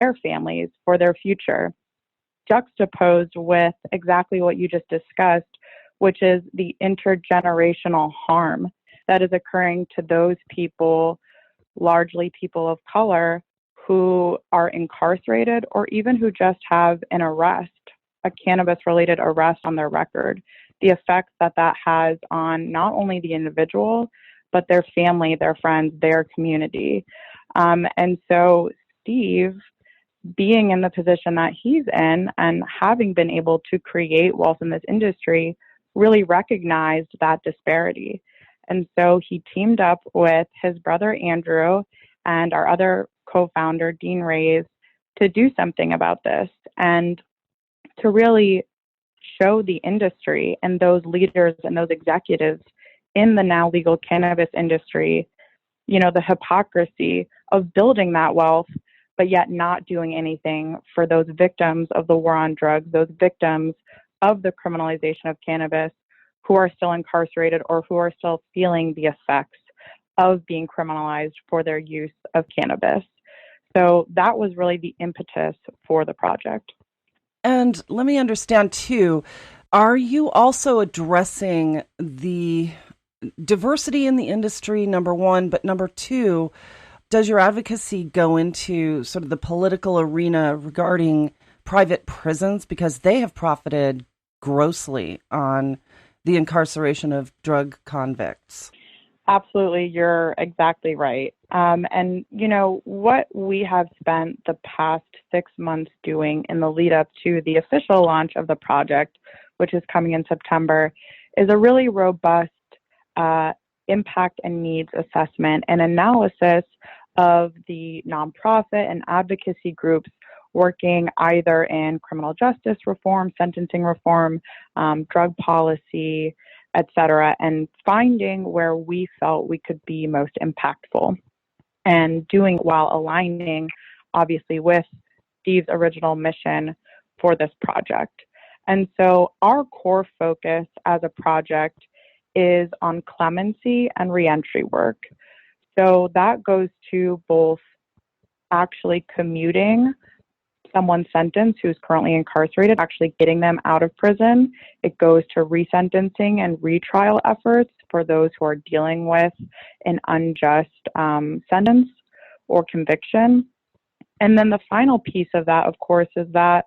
their families, for their future, juxtaposed with exactly what you just discussed, which is the intergenerational harm that is occurring to those people, largely people of color, who are incarcerated or even who just have an arrest, a cannabis-related arrest on their record. The effects that that has on not only the individual, but their family, their friends, their community. And so Steve, being in the position that he's in and having been able to create wealth in this industry, really recognized that disparity. And so he teamed up with his brother Andrew and our other co-founder, Dean Reyes, to do something about this and to really show the industry and those leaders and those executives in the now legal cannabis industry, the hypocrisy of building that wealth, but yet not doing anything for those victims of the war on drugs, those victims of the criminalization of cannabis who are still incarcerated or who are still feeling the effects of being criminalized for their use of cannabis. So that was really the impetus for the project. And let me understand too, are you also addressing the diversity in the industry, number one, but number two, does your advocacy go into sort of the political arena regarding private prisons because they have profited grossly on the incarceration of drug convicts? Absolutely. You're exactly right. And, what we have spent the past 6 months doing in the lead up to the official launch of the project, which is coming in September, is a really robust impact and needs assessment and analysis of the nonprofit and advocacy groups working either in criminal justice reform, sentencing reform, drug policy, et cetera, and finding where we felt we could be most impactful and doing while aligning, obviously, with Steve's original mission for this project. And so our core focus as a project is on clemency and reentry work. So that goes to both actually commuting someone's sentence who's currently incarcerated, actually getting them out of prison. It goes to resentencing and retrial efforts for those who are dealing with an unjust sentence or conviction. And then the final piece of that, of course, is that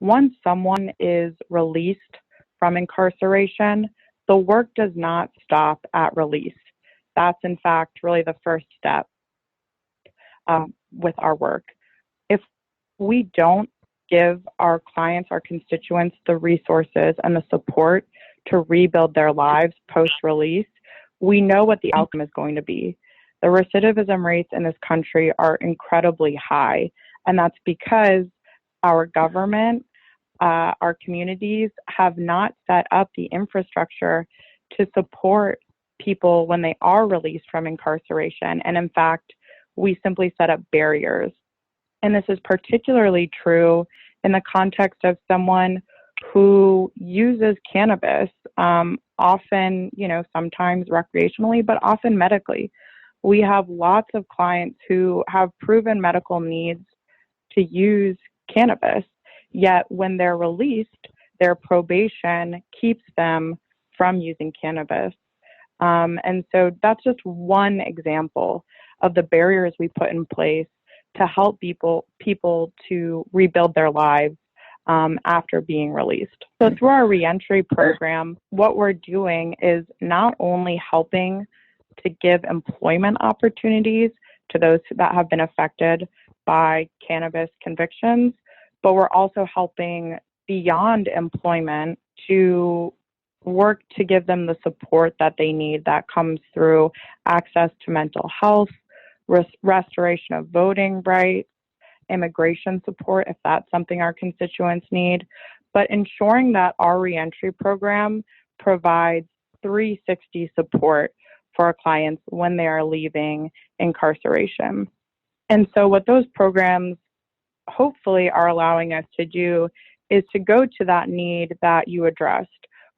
once someone is released from incarceration, the work does not stop at release. That's, in fact, really the first step with our work. If we don't give our clients, our constituents, the resources and the support to rebuild their lives post-release, we know what the outcome is going to be. The recidivism rates in this country are incredibly high, and that's because our government, our communities have not set up the infrastructure to support people when they are released from incarceration. And in fact, we simply set up barriers. And this is particularly true in the context of someone who uses cannabis, often, sometimes recreationally, but often medically. We have lots of clients who have proven medical needs to use cannabis, yet when they're released, their probation keeps them from using cannabis. And so that's just one example of the barriers we put in place to help people to rebuild their lives after being released. So through our reentry program, what we're doing is not only helping to give employment opportunities to those that have been affected by cannabis convictions, but we're also helping beyond employment to work to give them the support that they need that comes through access to mental health, restoration of voting rights, immigration support, if that's something our constituents need, but ensuring that our reentry program provides 360 support for our clients when they are leaving incarceration. And so what those programs hopefully are allowing us to do is to go to that need that you addressed,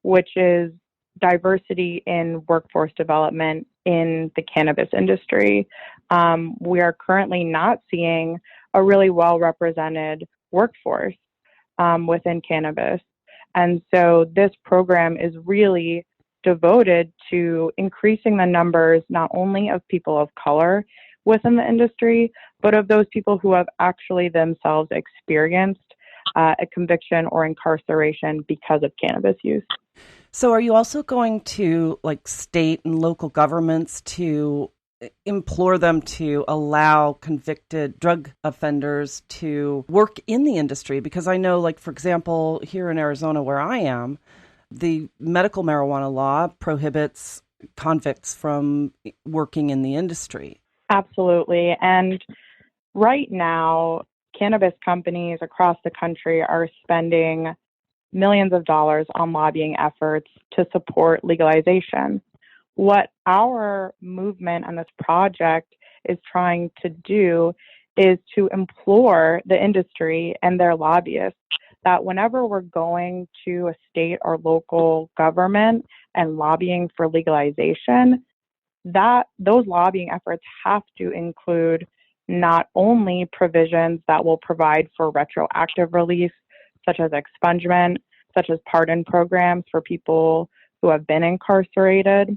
which is diversity in workforce development in the cannabis industry. We are currently not seeing a really well represented workforce within cannabis. And so this program is really devoted to increasing the numbers not only of people of color within the industry, but of those people who have actually themselves experienced a conviction or incarceration because of cannabis use. So are you also going to like state and local governments to implore them to allow convicted drug offenders to work in the industry? Because I know, like, for example, here in Arizona where I am, the medical marijuana law prohibits convicts from working in the industry. Absolutely. And right now, cannabis companies across the country are spending millions of dollars on lobbying efforts to support legalization. What our movement and this project is trying to do is to implore the industry and their lobbyists that whenever we're going to a state or local government and lobbying for legalization, that those lobbying efforts have to include not only provisions that will provide for retroactive release, such as expungement, such as pardon programs for people who have been incarcerated,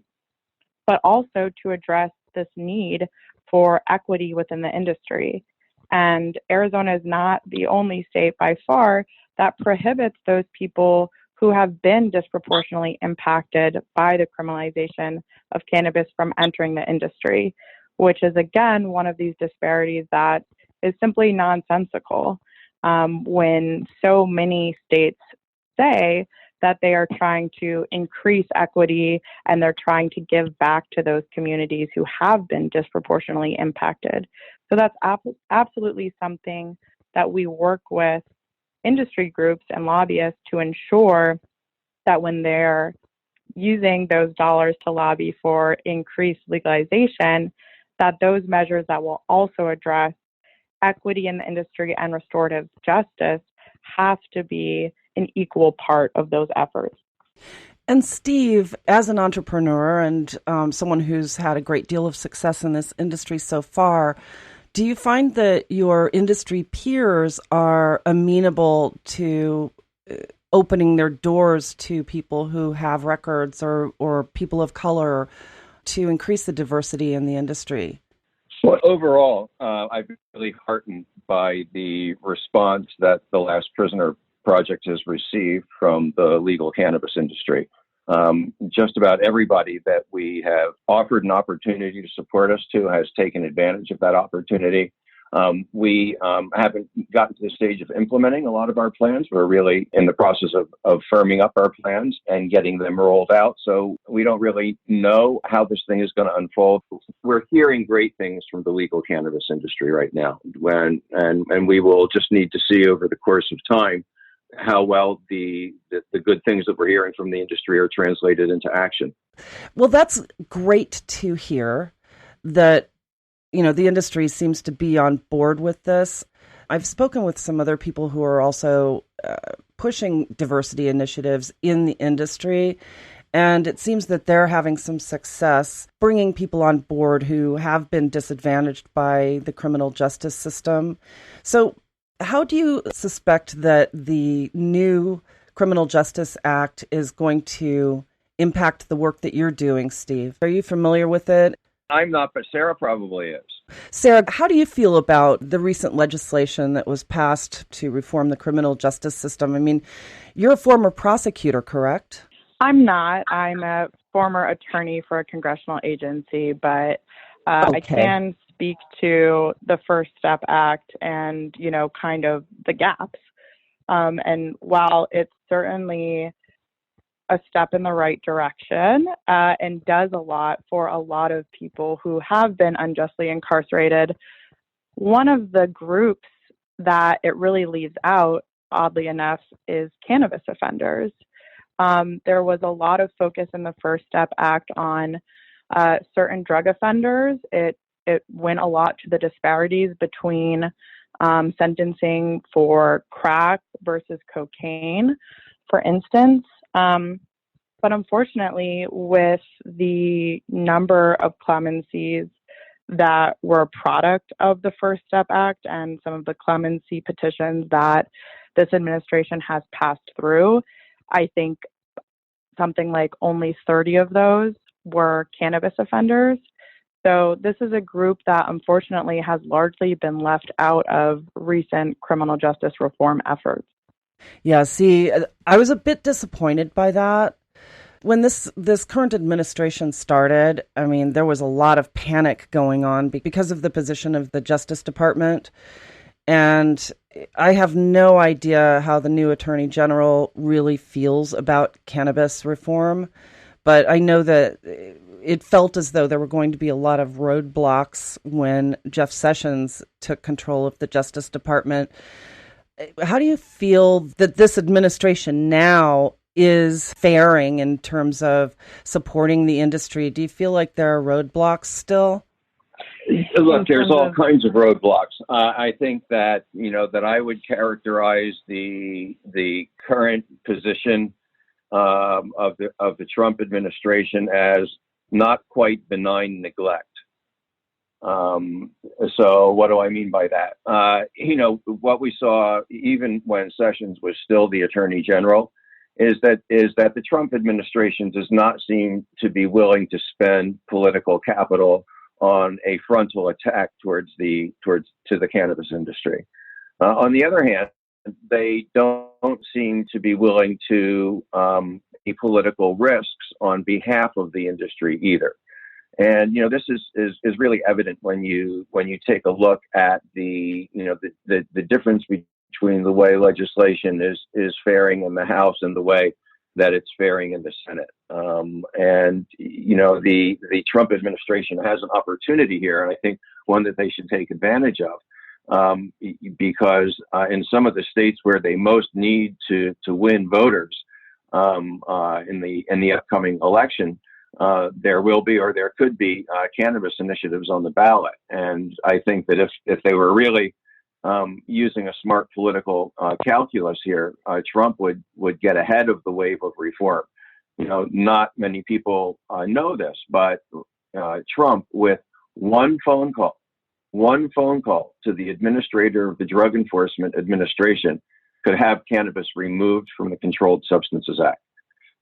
but also to address this need for equity within the industry. And Arizona is not the only state by far that prohibits those people who have been disproportionately impacted by the criminalization of cannabis from entering the industry, which is, again, one of these disparities that is simply nonsensical when so many states say that they are trying to increase equity and they're trying to give back to those communities who have been disproportionately impacted. So that's absolutely something that we work with industry groups and lobbyists to ensure that when they're using those dollars to lobby for increased legalization, that those measures that will also address equity in the industry and restorative justice have to be an equal part of those efforts. And Steve, as an entrepreneur and someone who's had a great deal of success in this industry so far, do you find that your industry peers are amenable to opening their doors to people who have records or people of color to increase the diversity in the industry? Well, overall, I've been really heartened by the response that the Last Prisoner Project has received from the legal cannabis industry. Just about everybody that we have offered an opportunity to support us to has taken advantage of that opportunity. We haven't gotten to the stage of implementing a lot of our plans. We're really in the process of firming up our plans and getting them rolled out. So we don't really know how this thing is going to unfold. We're hearing great things from the legal cannabis industry right now. And we will just need to see over the course of time how well the good things that we're hearing from the industry are translated into action. Well, that's great to hear that, you know, the industry seems to be on board with this. I've spoken with some other people who are also pushing diversity initiatives in the industry, and it seems that they're having some success bringing people on board who have been disadvantaged by the criminal justice system. So how do you suspect that the new Criminal Justice Act is going to impact the work that you're doing, Steve? Are you familiar with it? I'm not, but Sarah probably is. Sarah, how do you feel about the recent legislation that was passed to reform the criminal justice system? I mean, you're a former prosecutor, correct? I'm not. I'm a former attorney for a congressional agency, but I can speak to the First Step Act and, you know, kind of the gaps. And while it's certainly a step in the right direction and does a lot for a lot of people who have been unjustly incarcerated, one of the groups that it really leaves out, oddly enough, is cannabis offenders. There was a lot of focus in the First Step Act on certain drug offenders. It went a lot to the disparities between sentencing for crack versus cocaine, for instance. But unfortunately, with the number of clemencies that were a product of the First Step Act and some of the clemency petitions that this administration has passed through. I think something like only 30 of those were cannabis offenders. So this is a group that unfortunately has largely been left out of recent criminal justice reform efforts. Yeah, see, I was a bit disappointed by that. When this current administration started, I mean, there was a lot of panic going on because of the position of the Justice Department. And I have no idea how the new Attorney General really feels about cannabis reform. But I know that it felt as though there were going to be a lot of roadblocks when Jeff Sessions took control of the Justice Department. How do you feel that this administration now is faring in terms of supporting the industry? Do you feel like there are roadblocks still? Look, there's all kinds of roadblocks. I think that, that I would characterize the current position of the Trump administration as not quite benign neglect. So what do I mean by that? What we saw even when Sessions was still the Attorney General is that the Trump administration does not seem to be willing to spend political capital on a frontal attack to the cannabis industry. On the other hand, they don't seem to be willing to take political risks on behalf of the industry either. And this is really evident when you take a look at the difference between the way legislation is faring in the House and the way that it's faring in the Senate. And the Trump administration has an opportunity here, and I think one that they should take advantage of, because in some of the states where they most need to win voters in the upcoming election, there will be, or there could be, cannabis initiatives on the ballot. And I think that if they were really using a smart political calculus here, Trump would get ahead of the wave of reform. Not many people know this, but Trump, with one phone call to the administrator of the Drug Enforcement Administration, could have cannabis removed from the Controlled Substances Act.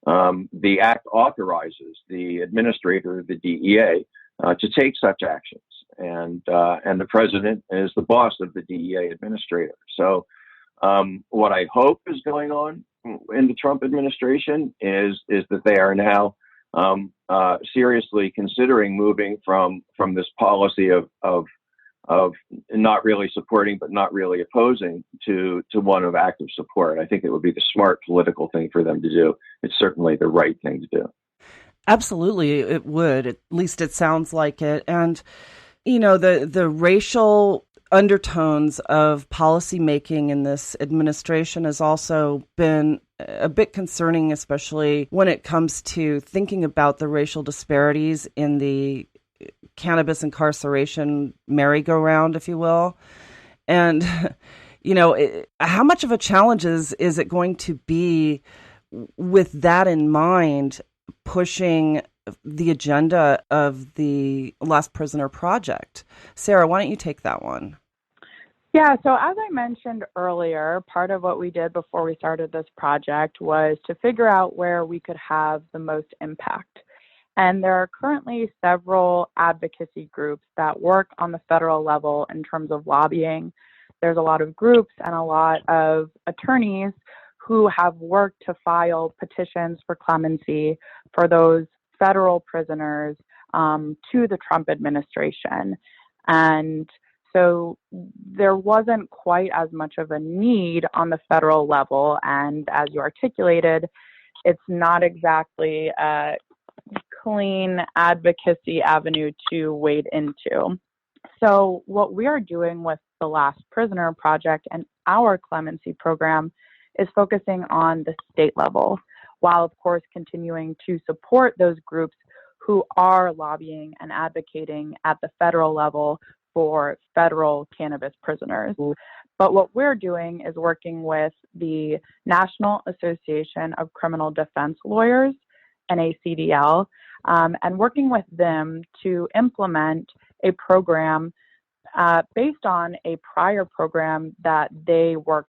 The act authorizes the administrator of the DEA to take such actions, and the president is the boss of the DEA administrator. So what I hope is going on in the Trump administration is that they are now seriously considering moving from this policy of not really supporting but not really opposing to one of active support. I think it would be the smart political thing for them to do. It's certainly the right thing to do. Absolutely, it would. At least it sounds like it. And, the racial undertones of policymaking in this administration has also been a bit concerning, especially when it comes to thinking about the racial disparities in the cannabis incarceration merry-go-round, if you will. And, how much of a challenge is it going to be with that in mind, pushing the agenda of the Last Prisoner Project? Sarah, why don't you take that one? Yeah, so as I mentioned earlier, part of what we did before we started this project was to figure out where we could have the most impact. And there are currently several advocacy groups that work on the federal level in terms of lobbying. There's a lot of groups and a lot of attorneys who have worked to file petitions for clemency for those federal prisoners to the Trump administration. And so there wasn't quite as much of a need on the federal level. And as you articulated, it's not exactly a clean advocacy avenue to wade into. So what we are doing with the Last Prisoner Project and our clemency program is focusing on the state level, while of course continuing to support those groups who are lobbying and advocating at the federal level for federal cannabis prisoners. But what we're doing is working with the National Association of Criminal Defense Lawyers, NACDL, and working with them to implement a program based on a prior program that they worked